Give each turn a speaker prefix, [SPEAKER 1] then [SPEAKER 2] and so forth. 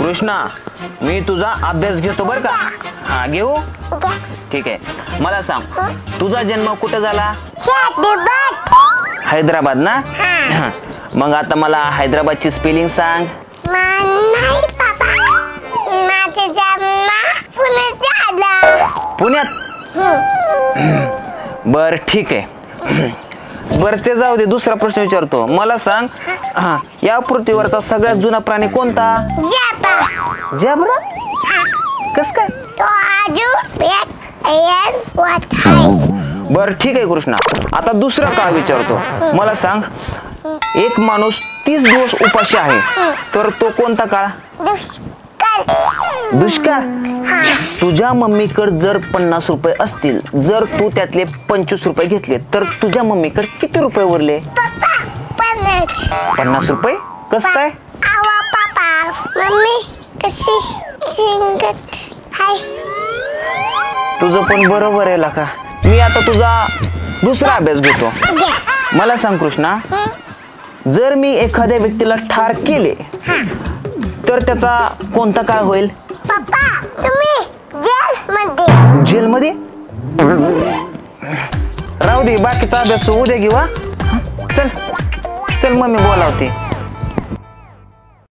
[SPEAKER 1] कृष्णा, मी तुझा अभ्यास घेतो बर का? हा घेऊ. ठीक आहे. मला सांग, तुझा जन्म कुठे झाला? हैदराबाद ना? मग आता मला हैदराबादची स्पेलिंग सांग. पुण्यात? बर ठीक आहे. बर ते जाऊ दे, दुसरा प्रश्न विचारतो. मला सांग, या पृथ्वीवरचा सगळ्यात जुना प्राणी कोणता? झेब्रा. कस काय? बर ठीक आहे कृष्णा, आता दुसरा काळ विचारतो. मला सांग, एक माणूस 30 दिवस उपाशी आहे, तर तो कोणता काळ? दुष्काळ. तुझ्या मम्मीकडे जर 50 रुपये असतील, जर तू त्यातले 25 रुपये घेतले, तर तुझ्या मम्मीकडे किती रुपये उरले? 50 रुपये. कस काय? तुझं पण बरोबर आहे का? मी आता तुझा दुसरा अभ्यास घेतो. मला सांग कृष्णा, जर मी एखाद्या व्यक्तीला ठार केले तर त्याचा कोणता काळ होईल? जेलमध्ये. राहू दे, बाकीचा अभ्यास उद्या घेऊ. चल चल, मम्मी बोलावते.